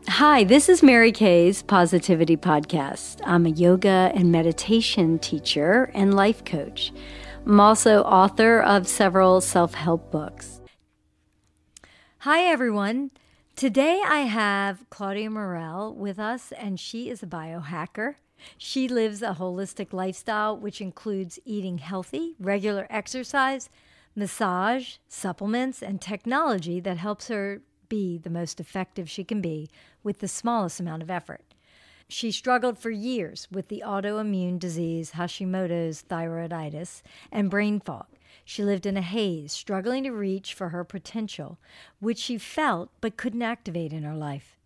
Hi, this is Mary Kaye's Positivity Podcast. I'm a yoga and meditation teacher and life coach. I'm also author of several self-help books. Hi, everyone. Today I have Claudia Moriel with us, and she is a biohacker. She lives a holistic lifestyle, which includes eating healthy, regular exercise, massage, supplements, and technology that helps her be the most effective she can be with the smallest amount of effort. She struggled for years with the autoimmune disease Hashimoto's thyroiditis and brain fog. She lived in a haze, struggling to reach for her potential, which she felt but couldn't activate in her life.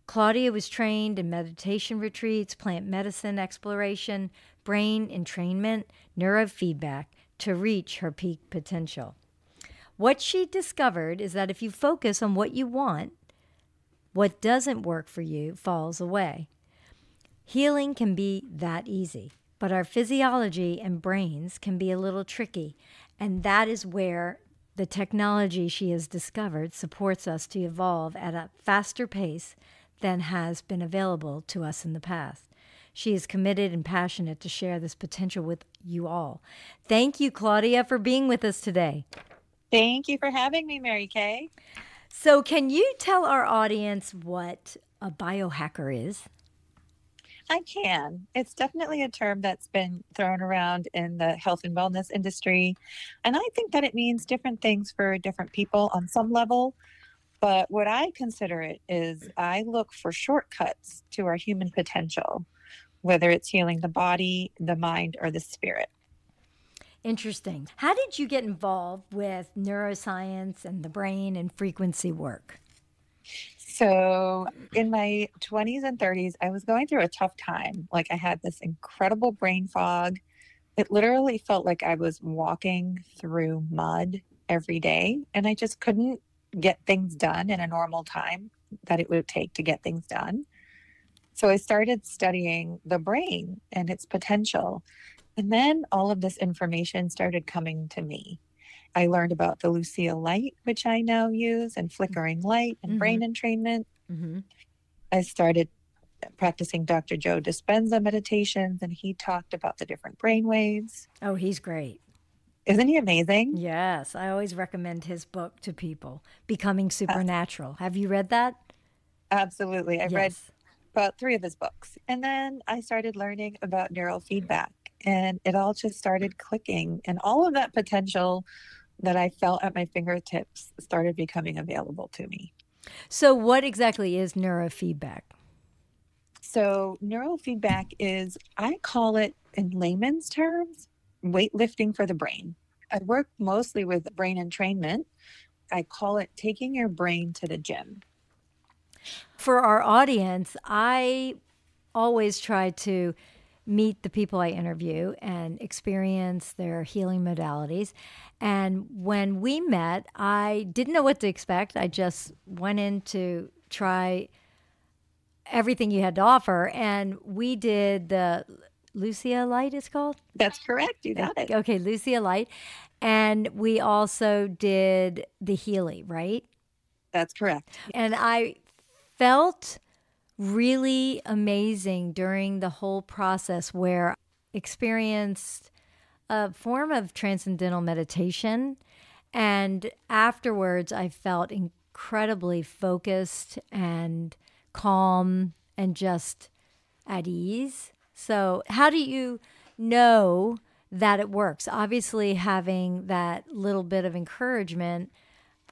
Claudia was trained in meditation retreats, plant medicine exploration, brain entrainment, neurofeedback to reach her peak potential. What she discovered is that if you focus on what you want, what doesn't work for you falls away. Healing can be that easy, but our physiology and brains can be a little tricky, and that is where the technology she has discovered supports us to evolve at a faster pace than has been available to us in the past. She is committed and passionate to share this potential with you all. Thank you, Claudia, for being with us today. Thank you for having me, Mary Kay. So can you tell our audience what a biohacker is? I can. It's definitely a term that's been thrown around in the health and wellness industry. And I think that it means different things for different people on some level. But what I consider it is I look for shortcuts to our human potential, whether it's healing the body, the mind, or the spirit. Interesting. How did you get involved with neuroscience and the brain and frequency work? So, in my 20s and 30s, I was going through a tough time. Like, I had this incredible brain fog. It literally felt like I was walking through mud every day, and I just couldn't get things done in a normal time that it would take to get things done. So, I started studying the brain and its potential. And then all of this information started coming to me. I learned about the Lucia light, which I now use, and flickering light and Mm-hmm. brain entrainment. Mm-hmm. I started practicing Dr. Joe Dispenza meditations, and he talked about the different brain waves. Oh, he's great. Isn't he amazing? Yes, I always recommend his book to people, Becoming Uh, Supernatural. Have you read that? Absolutely. I've read Yes. about three of his books. And then I started learning about neurofeedback, and it all just started clicking. And all of that potential that I felt at my fingertips started becoming available to me. So, what exactly is neurofeedback? So, neurofeedback is, I call it in layman's terms, weightlifting for the brain. I work mostly with brain entrainment. I call it taking your brain to the gym. For our audience, I always try to meet the people I interview and experience their healing modalities. And when we met, I didn't know what to expect. I just went in to try everything you had to offer. And we did the Lucia Light, it's called? That's correct. You got it. Okay, Lucia Light. And we also did the Healy, right? That's correct. And I felt really amazing during the whole process where I experienced a form of transcendental meditation. And afterwards, I felt incredibly focused and calm and just at ease. So, how do you know that it works? Obviously, having that little bit of encouragement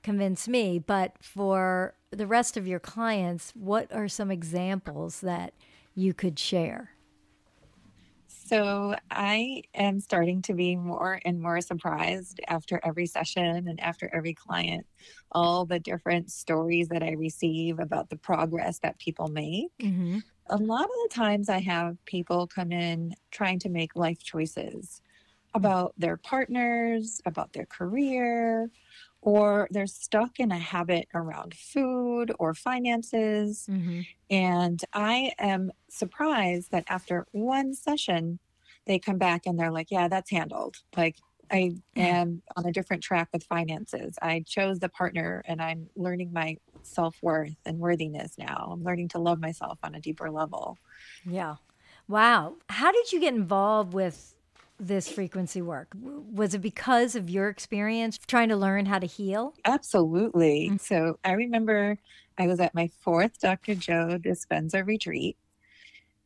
convinced me, but for the rest of your clients, what are some examples that you could share? So I am starting to be more and more surprised after every session and after every client, all the different stories that I receive about the progress that people make. Mm-hmm. A lot of the times I have people come in trying to make life choices about their partners, about their career, or they're stuck in a habit around food or finances. Mm-hmm. And I am surprised that after one session, they come back and they're like, yeah, that's handled. Like, I am on a different track with finances. I chose the partner and I'm learning my self-worth and worthiness now. I'm learning to love myself on a deeper level. Yeah. Wow. How did you get involved with this frequency work? Was it because of your experience trying to learn how to heal? Absolutely. So I remember I was at my fourth Dr. Joe Dispenza retreat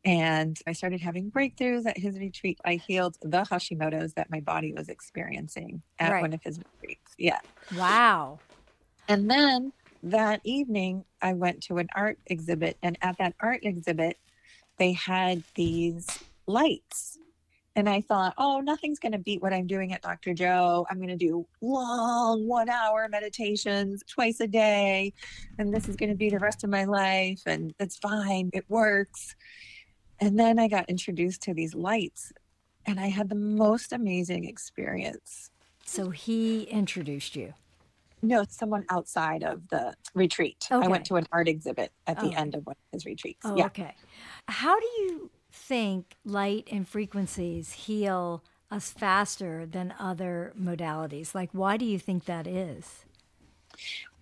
and I started having breakthroughs at his retreat. I healed the Hashimoto's that my body was experiencing at one of his retreats. Yeah. Wow. And then that evening, I went to an art exhibit, and at that art exhibit, they had these lights. And I thought, oh, nothing's going to beat what I'm doing at Dr. Joe. I'm going to do long 1 hour meditations twice a day. And this is going to be the rest of my life. And it's fine. It works. And then I got introduced to these lights and I had the most amazing experience. So he introduced you? No, someone outside of the retreat. Okay. I went to an art exhibit at the end of one of his retreats. Oh, yeah. Okay. How do you think light and frequencies heal us faster than other modalities? Like, why do you think that is?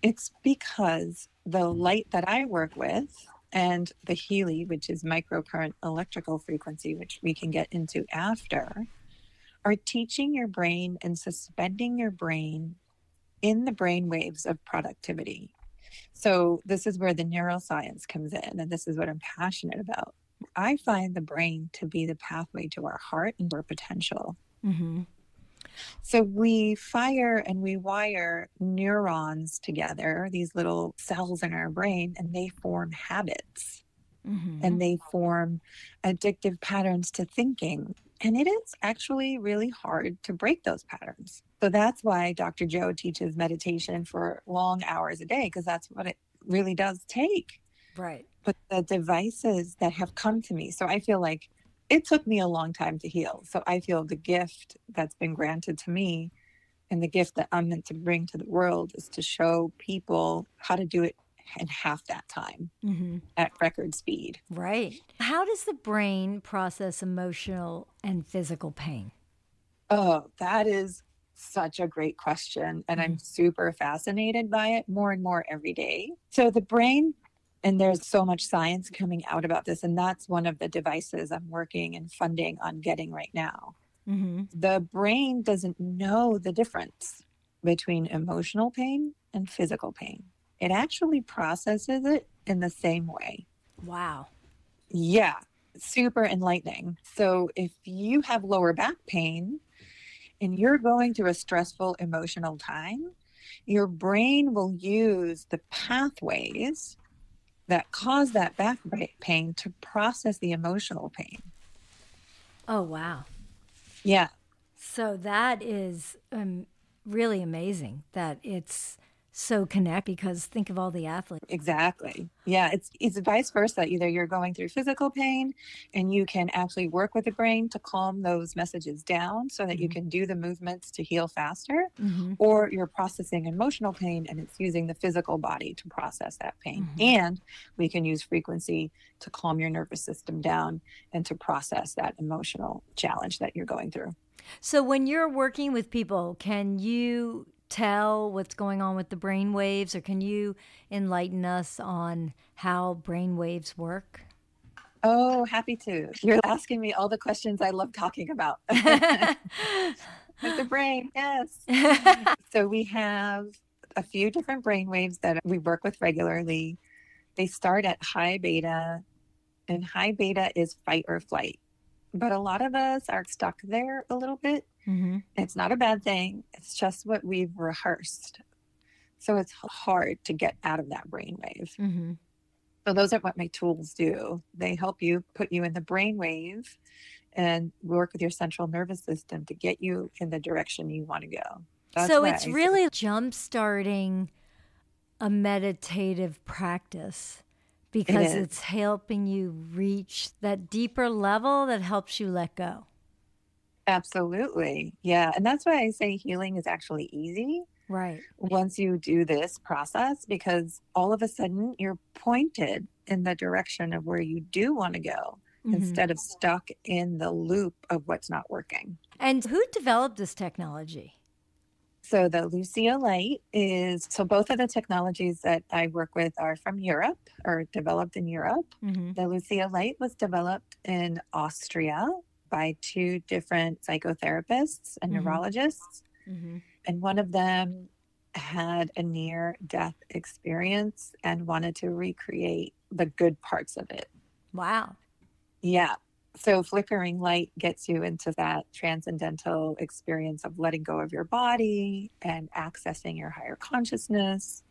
It's because the light that I work with and the Healy, which is microcurrent electrical frequency, which we can get into after, are teaching your brain and suspending your brain in the brain waves of productivity. So this is where the neuroscience comes in, and this is what I'm passionate about. I find the brain to be the pathway to our heart and our potential. Mm-hmm. So we fire and we wire neurons together, these little cells in our brain, and they form habits. Mm-hmm. And they form addictive patterns to thinking. And it is actually really hard to break those patterns. So that's why Dr. Joe teaches meditation for long hours a day, because that's what it really does take. Right. But the devices that have come to me, so I feel like it took me a long time to heal. So I feel the gift that's been granted to me and the gift that I'm meant to bring to the world is to show people how to do it in half that time at record speed. Right. How does the brain process emotional and physical pain? Oh, that is such a great question. And I'm super fascinated by it more and more every day. So the brain, and there's so much science coming out about this, and that's one of the devices I'm working and funding on getting right now. The brain doesn't know the difference between emotional pain and physical pain. It actually processes it in the same way. Wow. Yeah, super enlightening. So if you have lower back pain and you're going through a stressful emotional time, your brain will use the pathways that cause that back pain to process the emotional pain. Oh, wow. Yeah. So that is really amazing that it's so connect, because think of all the athletes. Exactly. Yeah, it's vice versa. Either you're going through physical pain and you can actually work with the brain to calm those messages down so that you can do the movements to heal faster, or you're processing emotional pain and it's using the physical body to process that pain. And we can use frequency to calm your nervous system down and to process that emotional challenge that you're going through. So when you're working with people, can you tell what's going on with the brain waves, or can you enlighten us on how brain waves work? Oh, happy to. You're asking me all the questions I love talking about. With the brain, yes. So we have a few different brain waves that we work with regularly. They start at high beta, and high beta is fight or flight. But a lot of us are stuck there a little bit. It's not a bad thing. It's just what we've rehearsed. So it's hard to get out of that brainwave. So those are what my tools do. They help you, put you in the brainwave and work with your central nervous system to get you in the direction you want to go. That's so it's really jump-starting a meditative practice, because it's helping you reach that deeper level that helps you let go. Absolutely. Yeah. And that's why I say healing is actually easy. Right. Once you do this process, because all of a sudden you're pointed in the direction of where you do want to go instead of stuck in the loop of what's not working. And who developed this technology? So the Lucia Light so both of the technologies that I work with are from Europe or developed in Europe. Mm-hmm. The Lucia Light was developed in Austria by two different psychotherapists and neurologists. Mm-hmm. And one of them had a near death experience and wanted to recreate the good parts of it. Wow. Yeah. So flickering light gets you into that transcendental experience of letting go of your body and accessing your higher consciousness.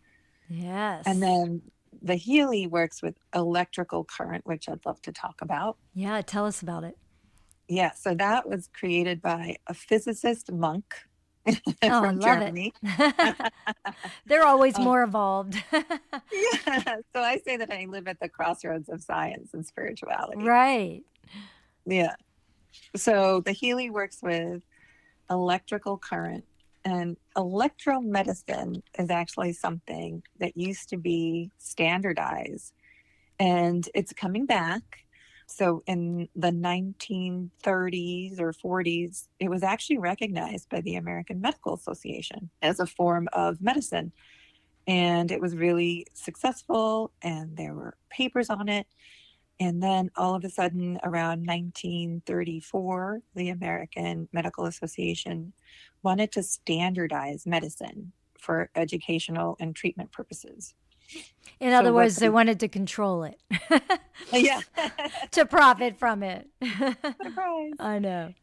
Yes. And then the Healy works with electrical current, which I'd love to talk about. Yeah, tell us about it. Yeah, so that was created by a physicist monk Oh, I from love Germany. it. They're always more evolved. Yeah, so I say that I live at the crossroads of science and spirituality. Right. Yeah. So the Healy works with electrical current, and electromedicine is actually something that used to be standardized, and it's coming back. So in the 1930s or 40s, it was actually recognized by the American Medical Association as a form of medicine. And it was really successful, and there were papers on it. And then all of a sudden, around 1934, the American Medical Association wanted to standardize medicine for educational and treatment purposes. In other words, they wanted to control it. Yeah. To profit from it. Surprise. I know.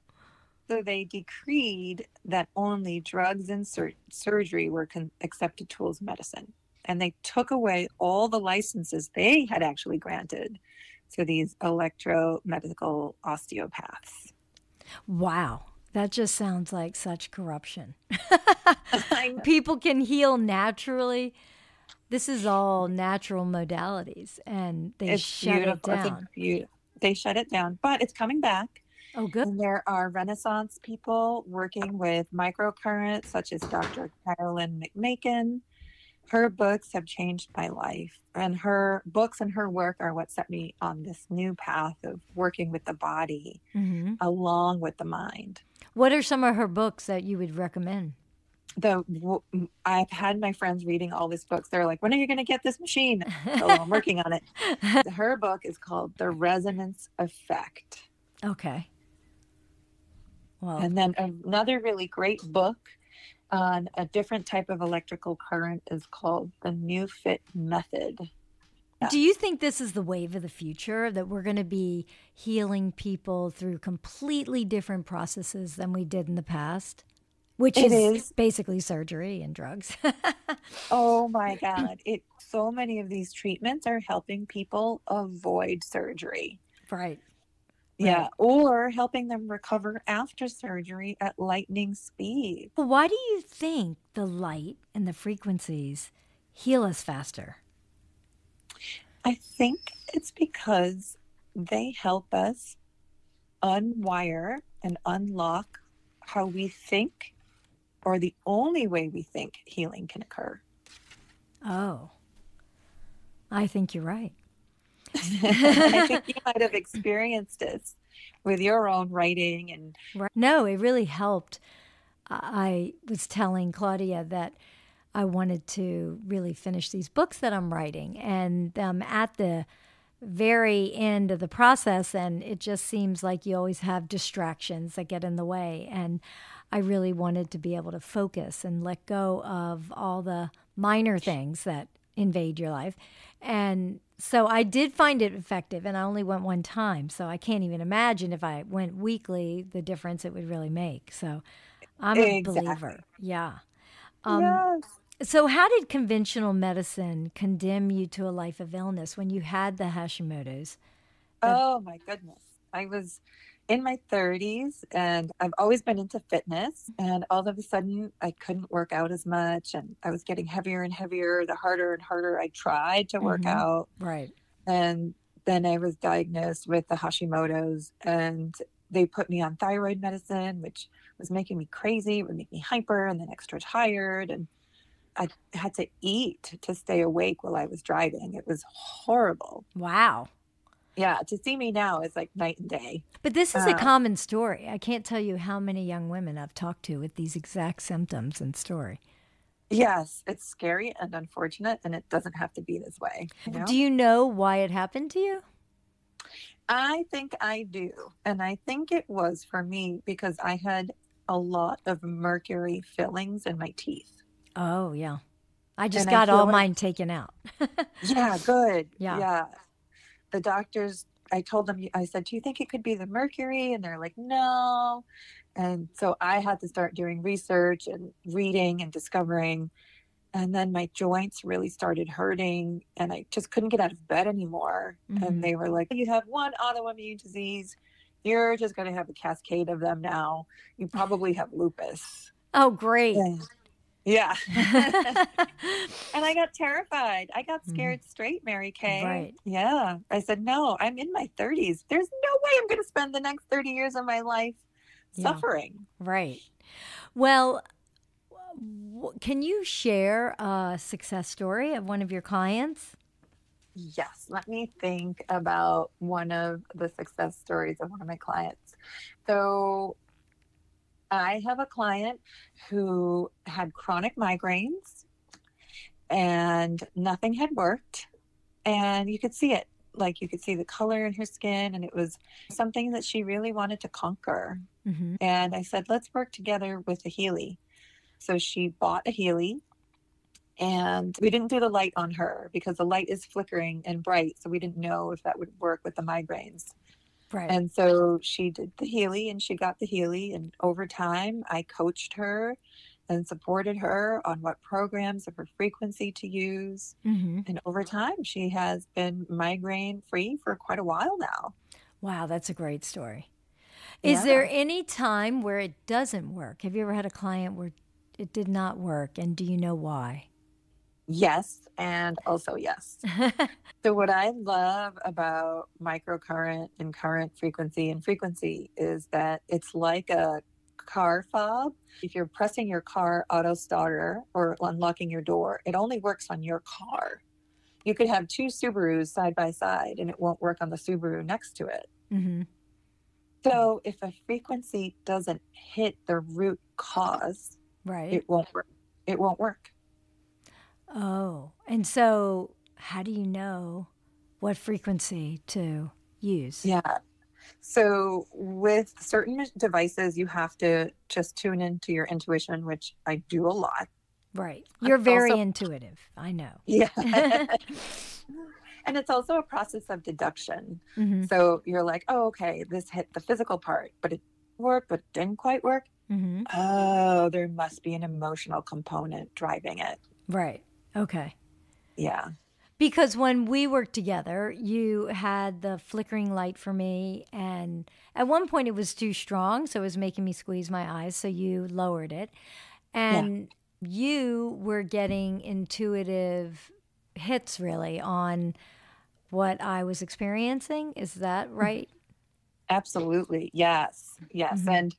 So they decreed that only drugs and surgery were accepted tools of medicine. And they took away all the licenses they had actually granted to these electromedical osteopaths. Wow. That just sounds like such corruption. People can heal naturally. This is all natural modalities, and they shut it down. They shut it down, but it's coming back. Oh, good. And there are Renaissance people working with microcurrents, such as Dr. Carolyn McMakin. Her books have changed my life, and her books and her work are what set me on this new path of working with the body along with the mind. What are some of her books that you would recommend? I've had my friends reading all these books. They're like, when are you going to get this machine? So I'm working on it. Her book is called The Resonance Effect. Okay. Well, and then another really great book on a different type of electrical current is called The New Fit Method. Yeah. Do you think this is the wave of the future, that we're going to be healing people through completely different processes than we did in the past? Which is basically surgery and drugs. Oh my God. So many of these treatments are helping people avoid surgery. Right. Yeah. Or helping them recover after surgery at lightning speed. Well, why do you think the light and the frequencies heal us faster? I think it's because they help us unwire and unlock how we think, or the only way we think healing can occur. Oh, I think you're right. And I think you might have experienced this with your own writing. And no, it really helped. I was telling Claudia that I wanted to really finish these books that I'm writing, and at the very end of the process, and it just seems like you always have distractions that get in the way, and I really wanted to be able to focus and let go of all the minor things that invade your life. And so I did find it effective, and I only went one time, so I can't even imagine if I went weekly the difference it would really make. So I'm a believer. Yeah. Yes. So how did conventional medicine condemn you to a life of illness when you had the Hashimoto's? Oh my goodness. I was in my 30s, and I've always been into fitness, and all of a sudden I couldn't work out as much, and I was getting heavier and heavier the harder and harder I tried to work out. Right. And then I was diagnosed with the Hashimoto's, and they put me on thyroid medicine, which was making me crazy. It would make me hyper and then extra tired, and I had to eat to stay awake while I was driving. It was horrible. Wow. Yeah, to see me now is like night and day. But this is a common story. I can't tell you how many young women I've talked to with these exact symptoms and story. Yes, it's scary and unfortunate, and it doesn't have to be this way, you Do know? you know why it happened to you? I think I do. And I think it was for me because I had a lot of mercury fillings in my teeth. Oh, yeah. I just And I got feel all like, mine taken out. yeah, good. Yeah. Yeah. The doctors, I told them, I said, do you think it could be the mercury? And they're like, no. And so I had to start doing research and reading and discovering. And then my joints really started hurting and I just couldn't get out of bed anymore. And Mm-hmm. they were like, you have one autoimmune disease. You're just going to have a cascade of them now. You probably have lupus. Oh, great. Yeah. Yeah. And I got terrified. I got Mhm. scared straight, Mary Kay. Right. Yeah. I said, no, I'm in my 30s. There's no way I'm going to spend the next 30 years of my life Yeah. suffering. Right. Well, can you share a success story of one of your clients? Yes. Let me think about one of the success stories of one of my clients. So I have a client who had chronic migraines and nothing had worked. And you could see it. Like you could see the color in her skin, and it was something that she really wanted to conquer. Mm-hmm. And I said, let's work together with a Healy. So she bought a Healy, and we didn't do the light on her because the light is flickering and bright. So we didn't know if that would work with the migraines. Right. And so she did the Healy and she got the Healy. And over time, I coached her and supported her on what programs of her frequency to use. Mm-hmm. And over time, she has been migraine free for quite a while now. Wow, that's a great story. Is Yeah. there any time where it doesn't work? Have you ever had a client where it did not work, and do you know why? Yes. And also, yes. So, what I love about microcurrent and current frequency and frequency is that it's like a car fob. If you're pressing your car auto starter or unlocking your door, it only works on your car. You could have two Subarus side by side and it won't work on the Subaru next to it. Mm-hmm. So, if a frequency doesn't hit the root cause, Right. it won't work. It won't work. Oh, and so how do you know what frequency to use? Yeah. So with certain devices, you have to just tune into your intuition, which I do a lot. Right. And You're it's very also, intuitive. I know. yeah. And it's also a process of deduction. Mm-hmm. So you're like, oh, okay, this hit the physical part, but it worked, but it didn't quite work. Mm-hmm. Oh, there must be an emotional component driving it. Right. Okay. Yeah. Because when we worked together, you had the flickering light for me, and at one point it was too strong, so it was making me squeeze my eyes, so you lowered it. Yeah. And you were getting intuitive hits really on what I was experiencing. Is that right? Absolutely. Yes. Yes. Mm-hmm. And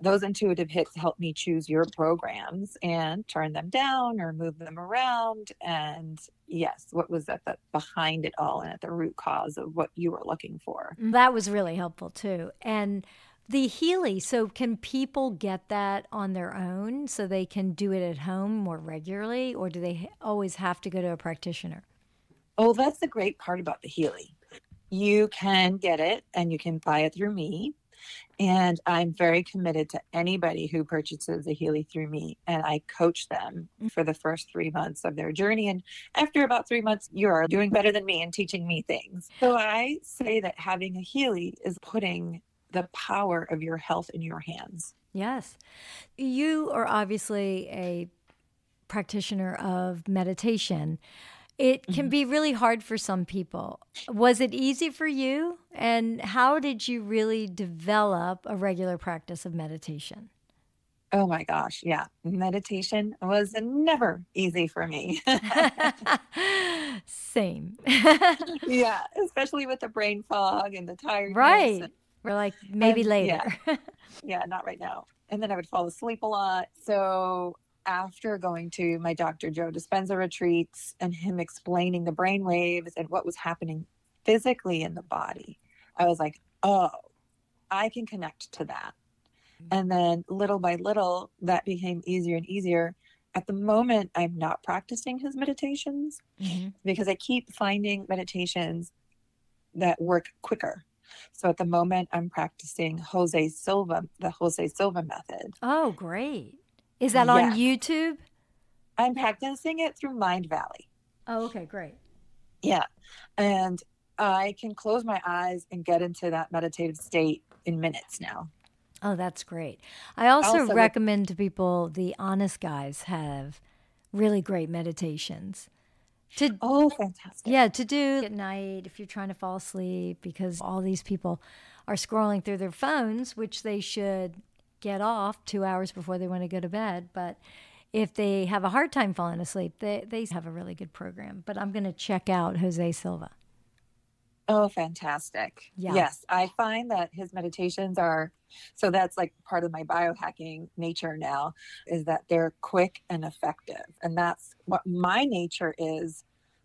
those intuitive hits help me choose your programs and turn them down or move them around. And yes, what was at the behind it all and at the root cause of what you were looking for. That was really helpful too. And the Healy, so can people get that on their own so they can do it at home more regularly, or do they always have to go to a practitioner? Oh, that's the great part about the Healy. You can get it and you can buy it through me. And I'm very committed to anybody who purchases a Healy through me. And I coach them for the first 3 months of their journey. And after about 3 months, you are doing better than me and teaching me things. So I say that having a Healy is putting the power of your health in your hands. Yes. You are obviously a practitioner of meditation. It can be really hard for some people. Was it easy for you? And how did you really develop a regular practice of meditation? Oh my gosh. Yeah. Meditation was never easy for me. Same. Yeah. Especially with the brain fog and the tiredness. Right. We're like, maybe And yeah. later. Yeah, not right now. And then I would fall asleep a lot. So after going to my Dr. Joe Dispenza retreats and him explaining the brain waves and what was happening physically in the body, I was like, oh, I can connect to that. And then little by little, that became easier and easier. At the moment, I'm not practicing his meditations because I keep finding meditations that work quicker. So at the moment, I'm practicing the Jose Silva method. Oh, great. Is that on Yes, YouTube? I'm practicing it through Mind Valley. Oh, okay, great. Yeah. And I can close my eyes and get into that meditative state in minutes now. Oh, that's great. I also Also, recommend to people the Honest Guys have really great meditations to oh, fantastic. yeah, to do at night if you're trying to fall asleep, because all these people are scrolling through their phones, which they should get off 2 hours before they want to go to bed. But if they have a hard time falling asleep, they have a really good program. But I'm going to check out Jose Silva. Oh, fantastic. Yeah. Yes, I find that his meditations are, so that's like part of my biohacking nature now, is that they're quick and effective. And that's what my nature is.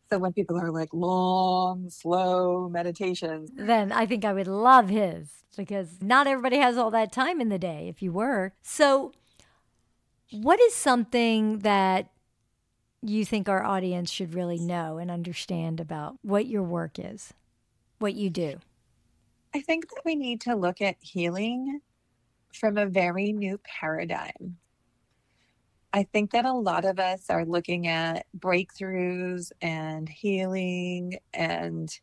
So when people are like long, slow meditations, Then I think I would love his, because not everybody has all that time in the day if you work. So, what is something that you think our audience should really know and understand about what your work is, what you do? I think that we need to look at healing from a very new paradigm. I think that a lot of us are looking at breakthroughs and healing and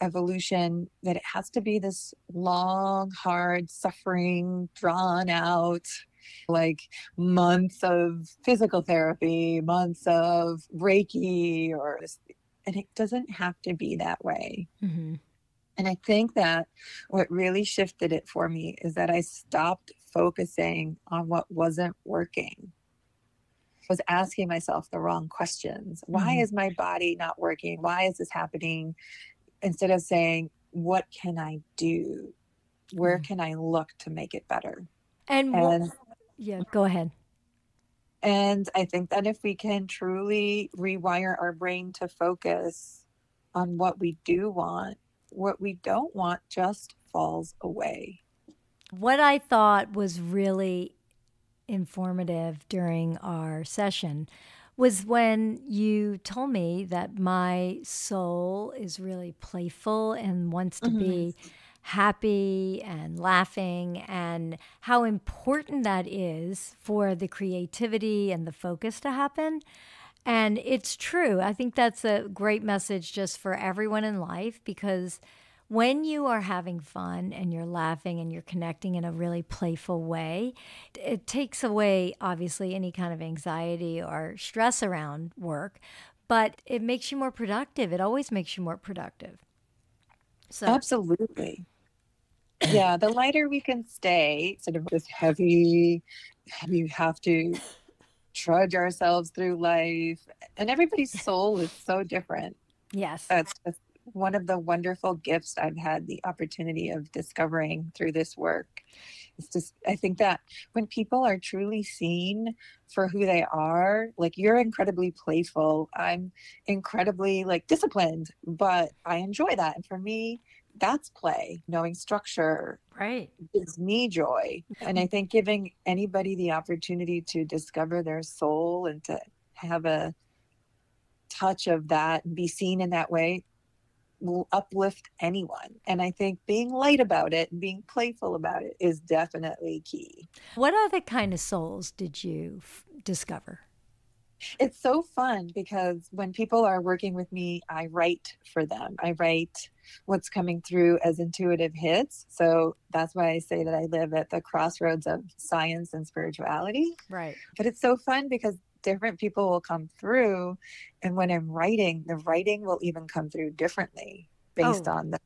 evolution, that it has to be this long, hard, suffering, drawn out, like months of physical therapy, months of Reiki, and it doesn't have to be that way. Mm-hmm. And I think that what really shifted it for me is that I stopped focusing on what wasn't working. I was asking myself the wrong questions. Why is my body not working? Why is this happening? Instead of saying, what can I do? Where can I look to make it better? And yeah, go ahead. And I think that if we can truly rewire our brain to focus on what we do want, what we don't want just falls away. What I thought was really informative during our session was when you told me that my soul is really playful and wants to be happy and laughing, and how important that is for the creativity and the focus to happen. And it's true. I think that's a great message just for everyone in life, because when you are having fun and you're laughing and you're connecting in a really playful way, it takes away, obviously, any kind of anxiety or stress around work, but it makes you more productive. It always makes you more productive. So Absolutely. Yeah, the lighter we can stay, instead of this heavy, you have to trudge ourselves through life. And everybody's soul is so different. yes. That's just one of the wonderful gifts I've had the opportunity of discovering through this work. It's just, I think that when people are truly seen for who they are, like you're incredibly playful, I'm incredibly like disciplined, but I enjoy that. And for me, that's play. Knowing structure Right. gives me joy. And I think giving anybody the opportunity to discover their soul and to have a touch of that and be seen in that way will uplift anyone. And I think being light about it and being playful about it is definitely key. What other kind of souls did you discover? It's so fun because when people are working with me, I write for them. I write what's coming through as intuitive hits. So that's why I say that I live at the crossroads of science and spirituality. Right. But it's so fun because different people will come through. And when I'm writing, the writing will even come through differently based on the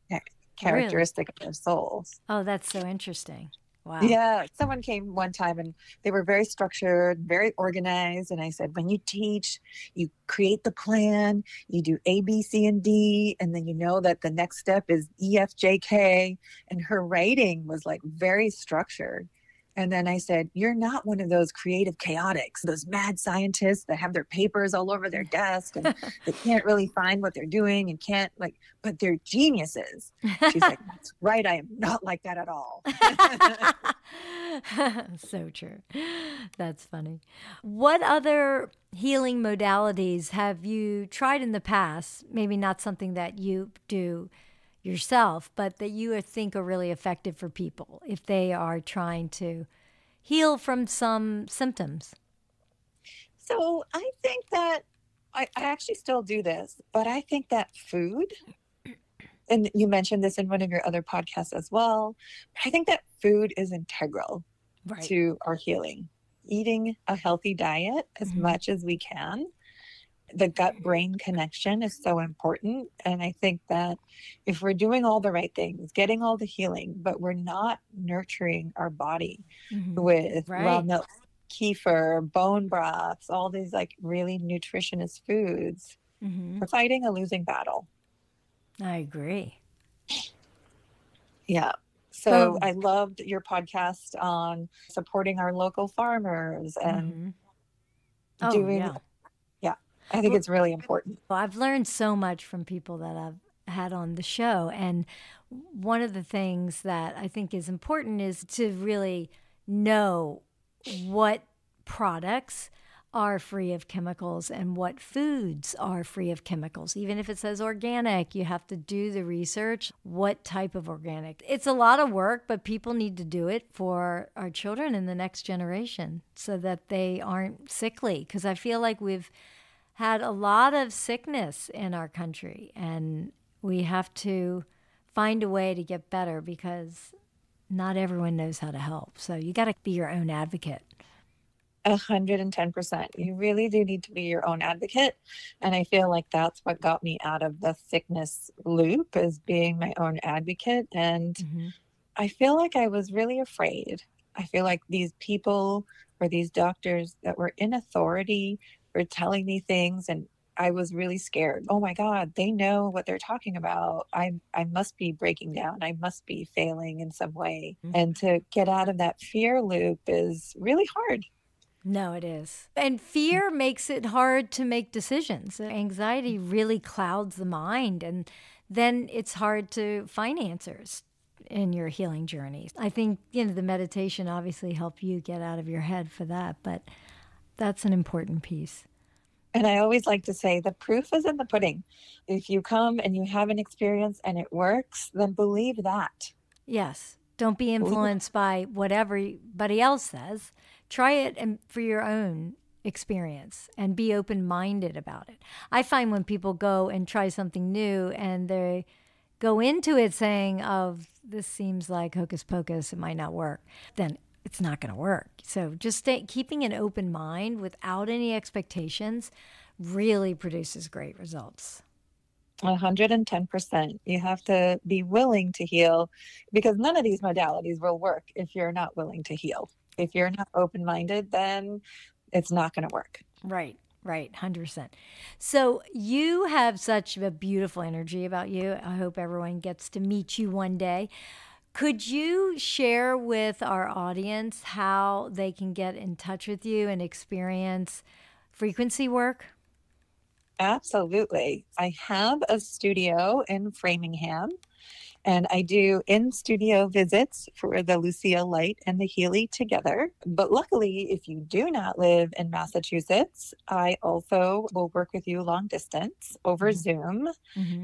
characteristic of their souls. Oh, that's so interesting. Wow. Yeah. Someone came one time and they were very structured, very organized. And I said, when you teach, you create the plan, you do A, B, C, and D. And then you know that the next step is E, F, J, K. And her writing was like very structured. And then I said, you're not one of those creative chaotics, those mad scientists that have their papers all over their desk and they can't really find what they're doing and can't but they're geniuses. She's like, that's right. I am not like that at all. So true. That's funny. What other healing modalities have you tried in the past? Maybe not something that you do yourself, but that you think are really effective for people if they are trying to heal from some symptoms? So I think that I actually still do this, but I think that food, and you mentioned this in one of your other podcasts as well, but I think that food is integral to our healing. Eating a healthy diet as much as we can. The gut-brain connection is so important. And I think that if we're doing all the right things, getting all the healing, but we're not nurturing our body with raw milk, kefir, bone broths, all these really nutritious foods, we're fighting a losing battle. I agree. Yeah. So I loved your podcast on supporting our local farmers and doing I think it's really important. Well, I've learned so much from people that I've had on the show. And one of the things that I think is important is to really know what products are free of chemicals and what foods are free of chemicals. Even if it says organic, you have to do the research. What type of organic? It's a lot of work, but people need to do it for our children in the next generation so that they aren't sickly. Because I feel like we've had a lot of sickness in our country, and we have to find a way to get better because not everyone knows how to help. So you got to be your own advocate. 110%. You really do need to be your own advocate. And I feel like that's what got me out of the sickness loop, is being my own advocate. And I feel like I was really afraid. I feel like these people or these doctors that were in authority were telling me things, and I was really scared. Oh my God, they know what they're talking about. I must be breaking down. I must be failing in some way. And to get out of that fear loop is really hard. No, it is. And fear makes it hard to make decisions. Anxiety really clouds the mind, and then it's hard to find answers in your healing journey. I think, the meditation obviously helped you get out of your head for that, but that's an important piece. And I always like to say the proof is in the pudding. If you come and you have an experience and it works, then believe that. Yes. Don't be influenced by what everybody else says. Try it for your own experience and be open-minded about it. I find when people go and try something new and they go into it saying, oh, this seems like hocus pocus, it might not work, then it's not going to work. So just keeping an open mind without any expectations really produces great results. 110%. You have to be willing to heal, because none of these modalities will work if you're not willing to heal. If you're not open-minded, then it's not going to work. Right. 100%. So you have such a beautiful energy about you. I hope everyone gets to meet you one day. Could you share with our audience how they can get in touch with you and experience frequency work? Absolutely. I have a studio in Framingham, and I do in-studio visits for the Lucia Light and the Healy together. But luckily, if you do not live in Massachusetts, I also will work with you long distance over Zoom.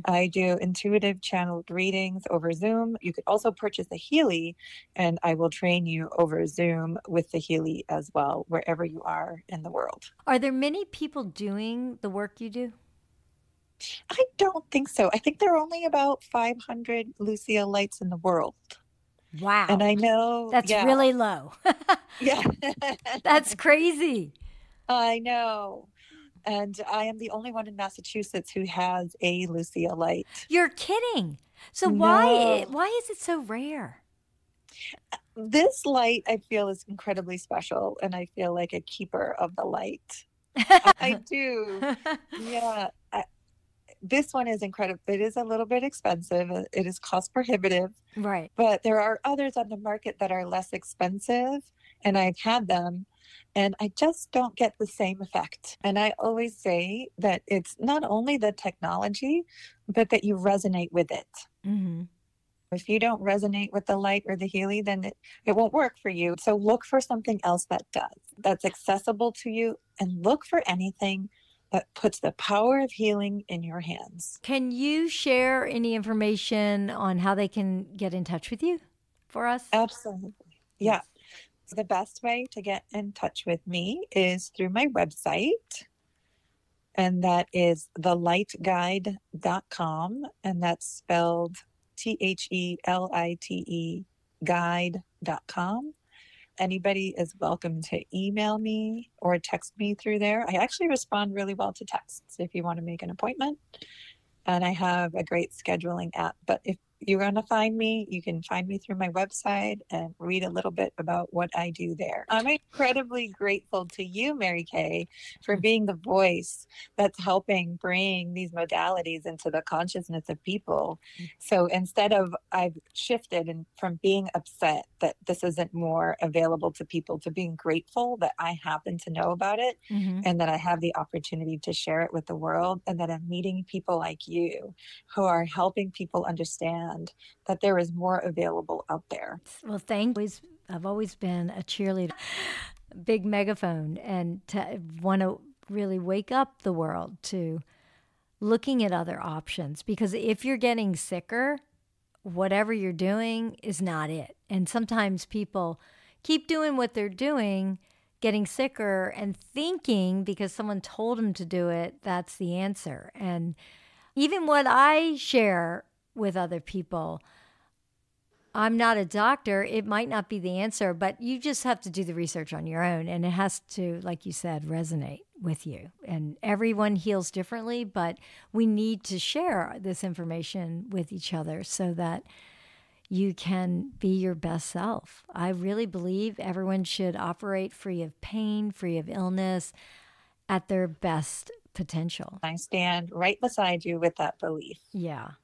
I do intuitive channeled readings over Zoom. You could also purchase the Healy, and I will train you over Zoom with the Healy as well, wherever you are in the world. Are there many people doing the work you do? I don't think so. I think there are only about 500 Lucia Lights in the world. Wow. And I know that's really low. Yeah. That's crazy. I know. And I am the only one in Massachusetts who has a Lucia Light. You're kidding. So why is it so rare? This light, I feel, is incredibly special, and I feel like a keeper of the light. I do. Yeah. This one is incredible. It is a little bit expensive. It is cost prohibitive. Right. But there are others on the market that are less expensive. and I've had them, and I just don't get the same effect. And I always say that it's not only the technology, but that you resonate with it. Mm-hmm. If you don't resonate with the light or the healing, then it won't work for you. So look for something else that does, that's accessible to you, and look for anything that puts the power of healing in your hands. Can you share any information on how they can get in touch with you for us? Absolutely. Yeah. So the best way to get in touch with me is through my website, and that is thelightguide.com, and that's spelled THELITE guide.com. Anybody is welcome to email me or text me through there. I actually respond really well to texts if you want to make an appointment. And I have a great scheduling app. But if you're going to find me, you can find me through my website and read a little bit about what I do there. I'm incredibly grateful to you, Mary Kaye, for being the voice that's helping bring these modalities into the consciousness of people. So instead of, I've shifted from being upset that this isn't more available to people, to being grateful that I happen to know about it, and that I have the opportunity to share it with the world, and that I'm meeting people like you who are helping people understand that there is more available out there. Well, thank you. I've always been a cheerleader, big megaphone, and to want to really wake up the world to looking at other options. Because if you're getting sicker, whatever you're doing is not it. And sometimes people keep doing what they're doing, getting sicker, and thinking because someone told them to do it, that's the answer. And even what I share with other people, I'm not a doctor. It might not be the answer, but you just have to do the research on your own. And it has to, like you said, resonate with you. And everyone heals differently, but we need to share this information with each other so that you can be your best self. I really believe everyone should operate free of pain, free of illness, at their best potential. I stand right beside you with that belief. Yeah.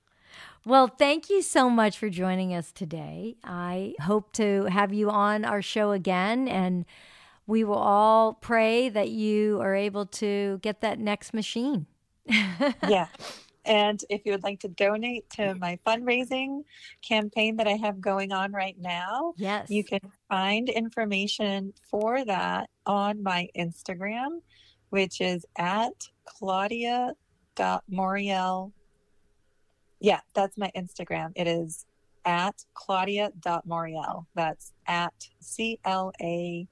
Well, thank you so much for joining us today. I hope to have you on our show again, and we will all pray that you are able to get that next machine. Yeah. And if you would like to donate to my fundraising campaign that I have going on right now, yes, you can find information for that on my Instagram, which is at Claudia.Moriel. Yeah, that's my Instagram. It is at Claudia.Moriel. That's at CLAUDIA.MORIEL,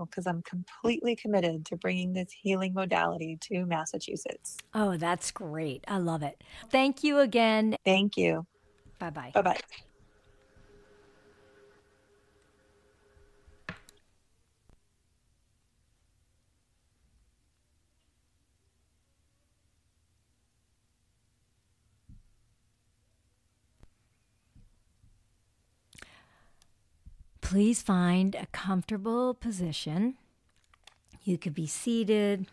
because I'm completely committed to bringing this healing modality to Massachusetts. Oh, that's great. I love it. Thank you again. Thank you. Bye-bye. Bye-bye. Please find a comfortable position. You could be seated.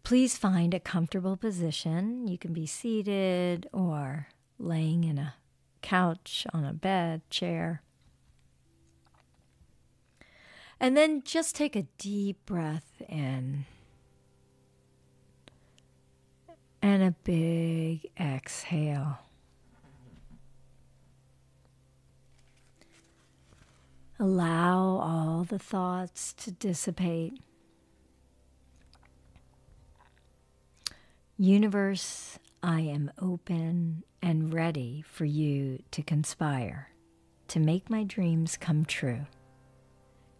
Please find a comfortable position. You can be seated or laying in a couch, on a bed, chair. And then just take a deep breath in and a big exhale. Allow all the thoughts to dissipate. Universe, I am open and ready for you to conspire to make my dreams come true.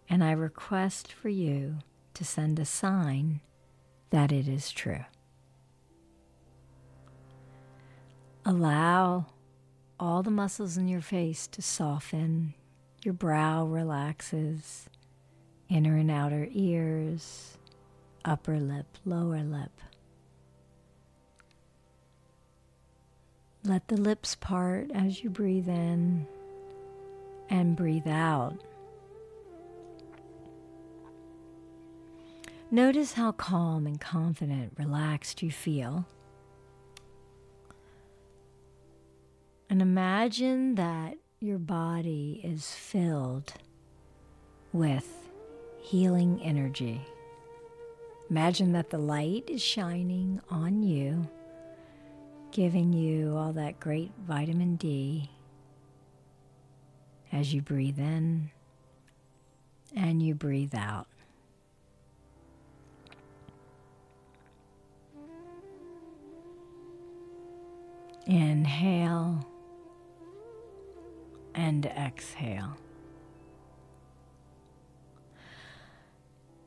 And I request for you to send a sign that it is true. Allow all the muscles in your face to soften. Your brow relaxes, inner and outer ears, upper lip, lower lip. Let the lips part as you breathe in and breathe out. Notice how calm and confident, relaxed you feel. And imagine that your body is filled with healing energy. Imagine that the light is shining on you, giving you all that great vitamin D as you breathe in and you breathe out. Inhale and exhale.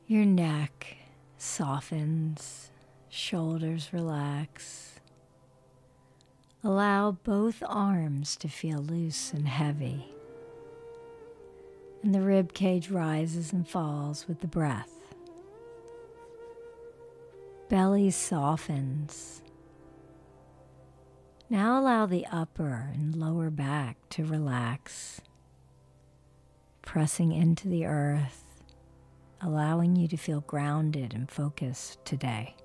Your neck softens, shoulders relax. Allow both arms to feel loose and heavy. And the rib cage rises and falls with the breath. Belly softens. Now allow the upper and lower back to relax, pressing into the earth, allowing you to feel grounded and focused today.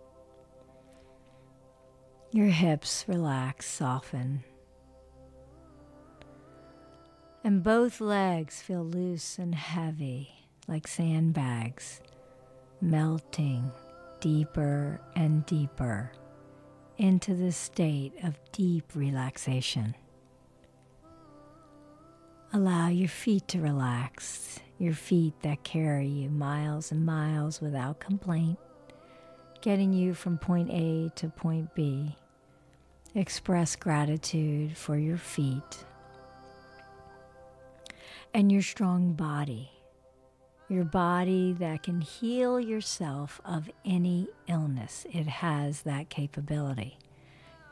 Your hips relax, soften. And both legs feel loose and heavy, like sandbags, melting deeper and deeper into this state of deep relaxation. Allow your feet to relax, your feet that carry you miles and miles without complaint, getting you from point A to point B. Express gratitude for your feet and your strong body, your body that can heal yourself of any illness. It has that capability.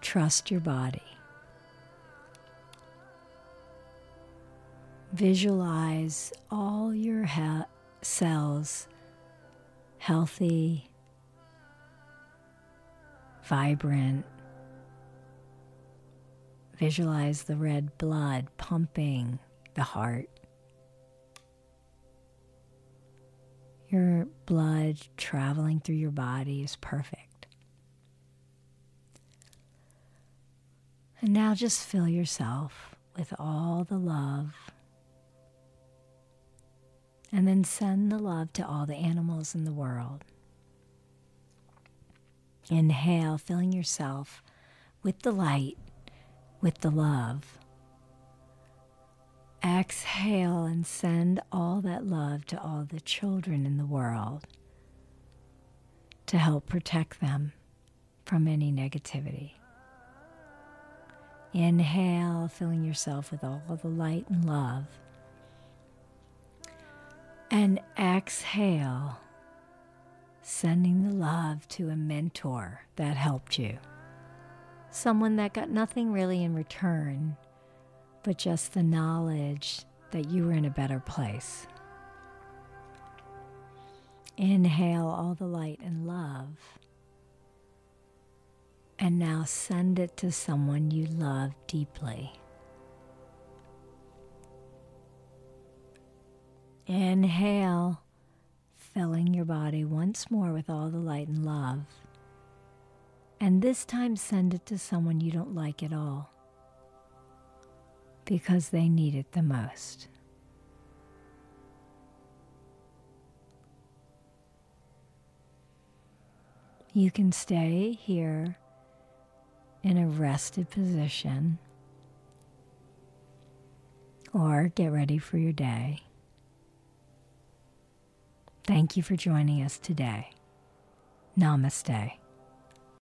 Trust your body. Visualize all your cells healthy, vibrant. Visualize the red blood pumping the heart. Your blood traveling through your body is perfect. And now just fill yourself with all the love. And then send the love to all the animals in the world. Inhale, filling yourself with the light, with the love. Exhale and send all that love to all the children in the world to help protect them from any negativity. Inhale, filling yourself with all the light and love. And exhale, sending the love to a mentor that helped you. Someone that got nothing really in return, but just the knowledge that you were in a better place. Inhale all the light and love. And now send it to someone you love deeply. Inhale, filling your body once more with all the light and love. And this time send it to someone you don't like at all, because they need it the most. You can stay here in a rested position or get ready for your day. Thank you for joining us today. Namaste.